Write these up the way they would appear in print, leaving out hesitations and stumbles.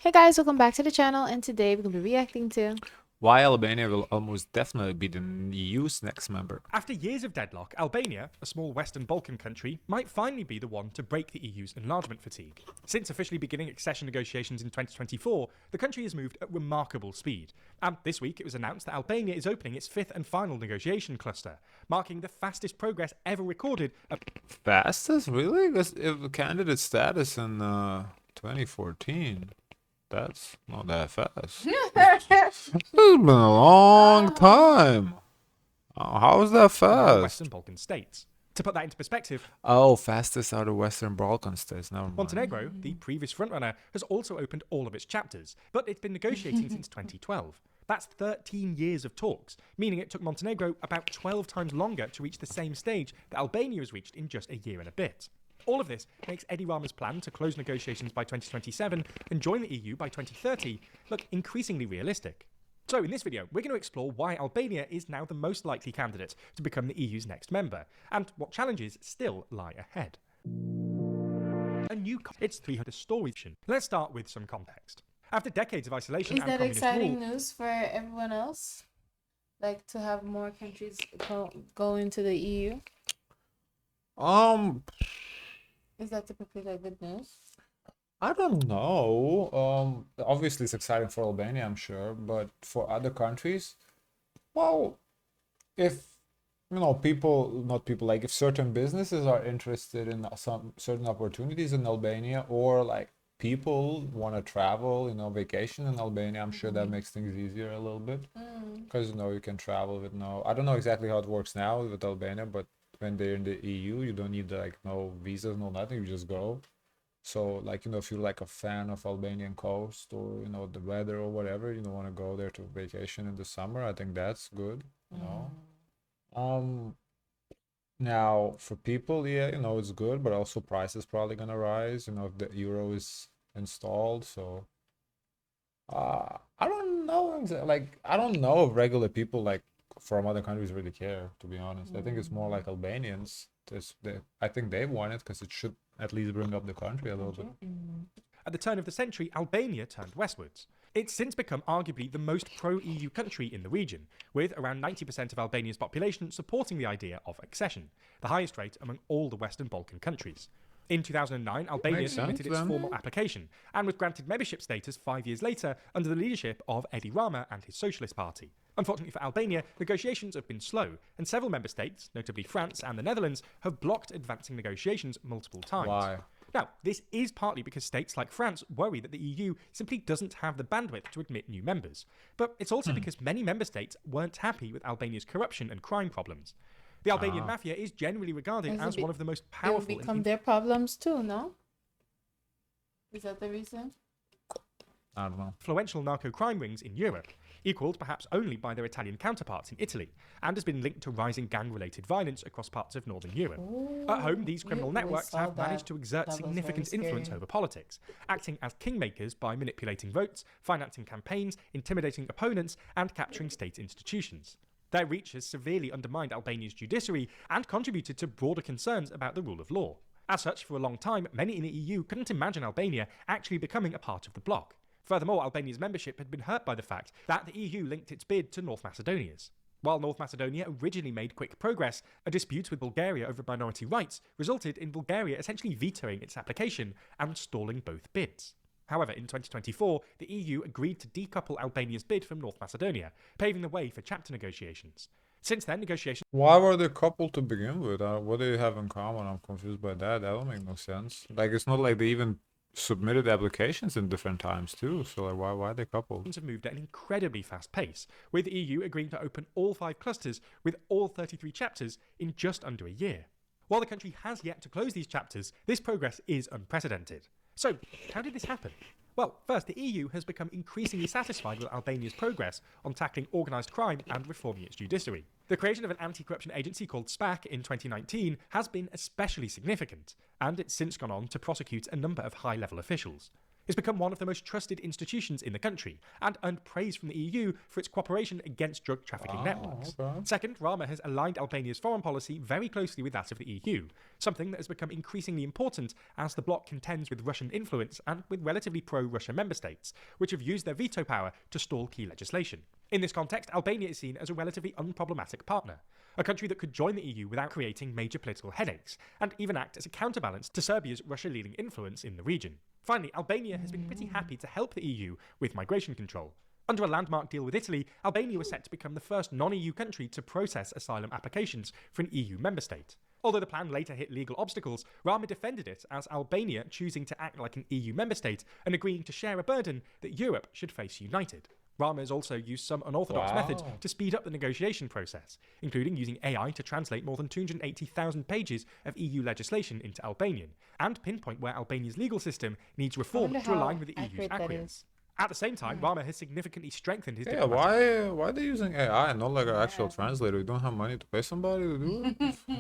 Hey guys, welcome back to the channel, and today we're going to be reacting to Why Albania will almost definitely be the EU's next member. After years of deadlock, Albania, a small Western Balkan country, might finally be the one to break the EU's enlargement fatigue. Since officially beginning accession negotiations in 2024, the country has moved at remarkable speed. And this week it was announced that Albania is opening its fifth and final negotiation cluster, marking the fastest progress ever recorded. Fastest? Really? Because if candidate status in 2014, that's not that fast. It's been a long time. How is that The fast? Western Balkan states. To put that into perspective, Oh, fastest out of Western Balkan states. Never mind. Montenegro, the previous frontrunner, has also opened all of its chapters, but it's been negotiating since 2012. That's 13 years of talks, meaning it took Montenegro about 12 times longer to reach the same stage that Albania has reached in just a year and a bit. All of this makes Edi Rama's plan to close negotiations by 2027 and join the EU by 2030 look increasingly realistic. So in this video, we're going to explore why Albania is now the most likely candidate to become the EU's next member, and what challenges still lie ahead. It's 300 story. Let's start with some context. After decades of isolation Is and that communist exciting rule, news for everyone else? Like to have more countries go into the EU? Um, Is that typically like good news? I don't know. Obviously it's exciting for Albania, I'm sure, but for other countries, well, if people, not people, like if certain businesses are interested in some certain opportunities in Albania, or like people want to travel, vacation in Albania, I'm sure that makes things easier a little bit, because you can travel with I don't know exactly how it works now with Albania, but when they're in the EU, you don't need like no visas, no nothing, you just go. So like, if you're like a fan of Albanian coast, or the weather or whatever, you don't want to go there to vacation in the summer, I think that's good, um now for people, yeah, it's good, but also prices probably gonna rise, if the euro is installed. So I don't know like I don't know if regular people like from other countries really care, to be honest. I think it's more like Albanians. I think they want it because it should at least bring up the country a little bit. at the turn of the century, Albania turned westwards. It's since become arguably the most pro-EU country in the region, with around 90% of Albania's population supporting the idea of accession, the highest rate among all the Western Balkan countries. In 2009, Albania Makes submitted sense, its then. formal application and was granted membership status 5 years later under the leadership of Edi Rama and his Socialist Party. Unfortunately for Albania, negotiations have been slow, and several member states, notably France and the Netherlands, have blocked advancing negotiations multiple times. Why? Now, this is partly because states like France worry that the EU simply doesn't have the bandwidth to admit new members. But it's also because many member states weren't happy with Albania's corruption and crime problems. The Albanian mafia is generally regarded as one of the most It will powerful become their problems too, no? Is that the reason? I don't know. influential narco-crime rings in Europe, equalled perhaps only by their Italian counterparts in Italy, and has been linked to rising gang-related violence across parts of northern Europe. At home, these criminal we networks saw have managed that. to exert That was significant very influence scary. over politics, acting as kingmakers by manipulating votes, financing campaigns, intimidating opponents, and capturing state institutions. Their reach has severely undermined Albania's judiciary and contributed to broader concerns about the rule of law. As such, for a long time, many in the EU couldn't imagine Albania actually becoming a part of the bloc. Furthermore, Albania's membership had been hurt by the fact that the EU linked its bid to North Macedonia's. While North Macedonia originally made quick progress, a dispute with Bulgaria over minority rights resulted in Bulgaria essentially vetoing its application and stalling both bids. However, in 2024, the EU agreed to decouple Albania's bid from North Macedonia, paving the way for chapter negotiations. Since then, negotiations Why were they coupled to begin with? What do they have in common? I'm confused by that. That don't make no sense. Like, it's not like they even submitted applications in different times too. So like, why are they coupled? have moved at an incredibly fast pace, with the EU agreeing to open all 5 clusters with all 33 chapters in just under a year. While the country has yet to close these chapters, this progress is unprecedented. So, how did this happen? Well, first, the EU has become increasingly satisfied with Albania's progress on tackling organised crime and reforming its judiciary. The creation of an anti-corruption agency called SPAC in 2019 has been especially significant, and it's since gone on to prosecute a number of high-level officials. It's become one of the most trusted institutions in the country and earned praise from the EU for its cooperation against drug trafficking networks. Okay. Second, Rama has aligned Albania's foreign policy very closely with that of the EU, something that has become increasingly important as the bloc contends with Russian influence and with relatively pro-Russia member states, which have used their veto power to stall key legislation. In this context, Albania is seen as a relatively unproblematic partner, a country that could join the EU without creating major political headaches, and even act as a counterbalance to Serbia's Russia-leading influence in the region. Finally, Albania has been pretty happy to help the EU with migration control. Under a landmark deal with Italy, Albania was set to become the first non-EU country to process asylum applications for an EU member state. Although the plan later hit legal obstacles, Rama defended it as Albania choosing to act like an EU member state and agreeing to share a burden that Europe should face united. Rama has also used some unorthodox methods to speed up the negotiation process, including using AI to translate more than 280,000 pages of EU legislation into Albanian, and pinpoint where Albania's legal system needs reform to align with the EU's acquis. At the same time, Rama has significantly strengthened his diplomatic... why are they using AI and not like an actual translator? You don't have money to pay somebody to do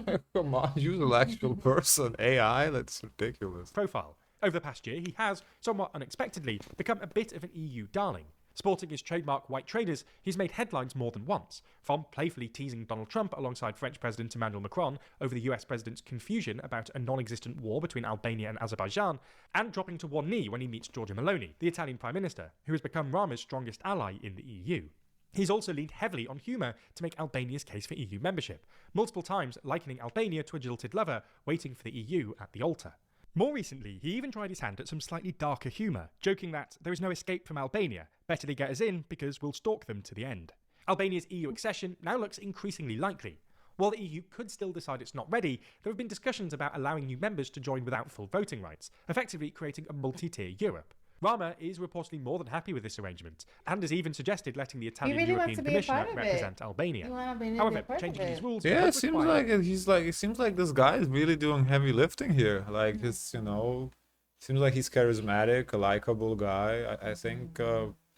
it? Come on, use an actual person. AI? That's ridiculous. profile. Over the past year, he has, somewhat unexpectedly, become a bit of an EU darling. Sporting his trademark white trainers, he's made headlines more than once, from playfully teasing Donald Trump alongside French President Emmanuel Macron over the US President's confusion about a non-existent war between Albania and Azerbaijan, and dropping to one knee when he meets Giorgia Meloni, the Italian Prime Minister, who has become Rama's strongest ally in the EU. He's also leaned heavily on humour to make Albania's case for EU membership, multiple times likening Albania to a jilted lover waiting for the EU at the altar. More recently, he even tried his hand at some slightly darker humour, joking that there is no escape from Albania, better they get us in because we'll stalk them to the end. Albania's EU accession now looks increasingly likely. While the EU could still decide it's not ready, there have been discussions about allowing new members to join without full voting rights, effectively creating a multi-tier Europe. Rama is reportedly more than happy with this arrangement, and has even suggested letting the Italian European Commissioner represent Albania. However, changing these rules... Yeah, it seems it seems like this guy is really doing heavy lifting here. Like, it's, seems like he's charismatic, a likable guy. I think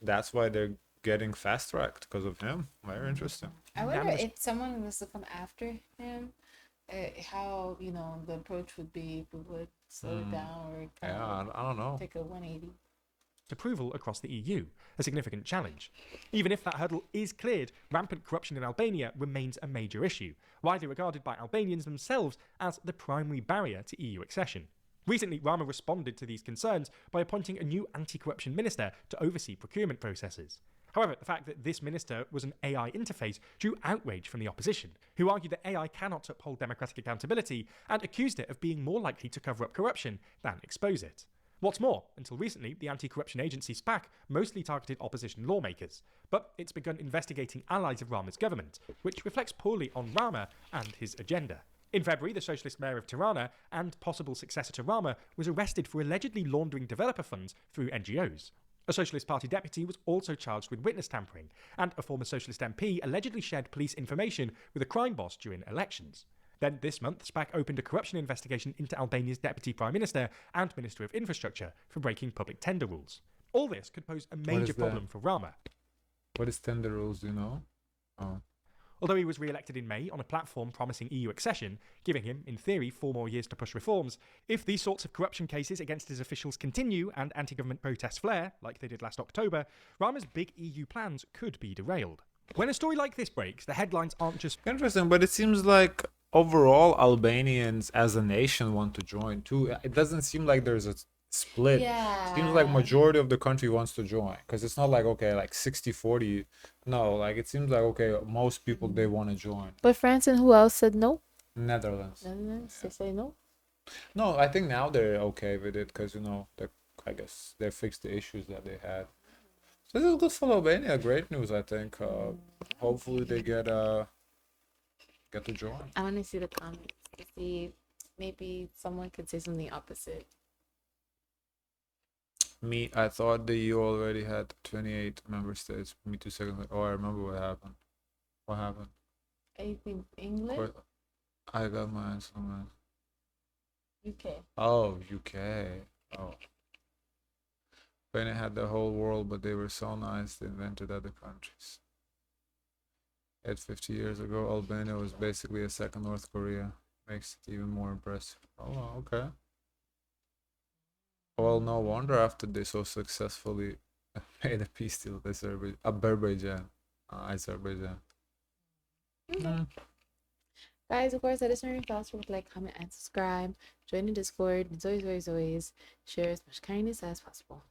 that's why they're getting fast-tracked, because of him. Very interesting. I wonder if someone was to come after him, how, the approach would be, if we would slow it down or I don't know. take a 180. Approval across the EU, a significant challenge. Even if that hurdle is cleared, rampant corruption in Albania remains a major issue, widely regarded by Albanians themselves as the primary barrier to EU accession. Recently, Rama responded to these concerns by appointing a new anti-corruption minister to oversee procurement processes. However, the fact that this minister was an AI interface drew outrage from the opposition, who argued that AI cannot uphold democratic accountability and accused it of being more likely to cover up corruption than expose it. What's more, until recently, the anti-corruption agency SPAC mostly targeted opposition lawmakers, but it's begun investigating allies of Rama's government, which reflects poorly on Rama and his agenda. In February, the socialist mayor of Tirana and possible successor to Rama was arrested for allegedly laundering developer funds through NGOs. A Socialist Party deputy was also charged with witness tampering, and a former Socialist MP allegedly shared police information with a crime boss during elections. Then this month, SPAC opened a corruption investigation into Albania's Deputy Prime Minister and Minister of Infrastructure for breaking public tender rules. All this could pose a major problem for Rama. What is tender rules, do you know? Oh. Although he was re-elected in May on a platform promising EU accession, giving him, in theory, 4 more years to push reforms, if these sorts of corruption cases against his officials continue and anti-government protests flare, like they did last October, Rama's big EU plans could be derailed. When a story like this breaks, the headlines aren't just... Interesting, but it seems like overall Albanians as a nation want to join too. It doesn't seem like there's a split. Yeah. It seems like majority of the country wants to join, because it's not like, okay, like 60-40. No, like it seems like, okay, most people, they want to join. But France and who else said no? Netherlands. They say no. No, I think now they're okay with it, because I guess they fixed the issues that they had. So this is good for Albania. Great news, I think. Hopefully they get to join. I want to see the comments to see maybe someone could say something opposite. I thought the EU already had 28 member states. Me 2 seconds. Oh, I remember what happened. What happened? I think England, I got my answer, man. UK. Oh, UK. Oh. Albania had the whole world, but they were so nice they invented other countries. 50 years ago, Albania was basically a second North Korea. Makes it even more impressive. Oh, okay. Well, no wonder after they so successfully made a peace deal with Azerbaijan. Mm. Guys, of course, let us know your thoughts. Like, comment, and subscribe. Join the Discord. It's always share as much kindness as possible.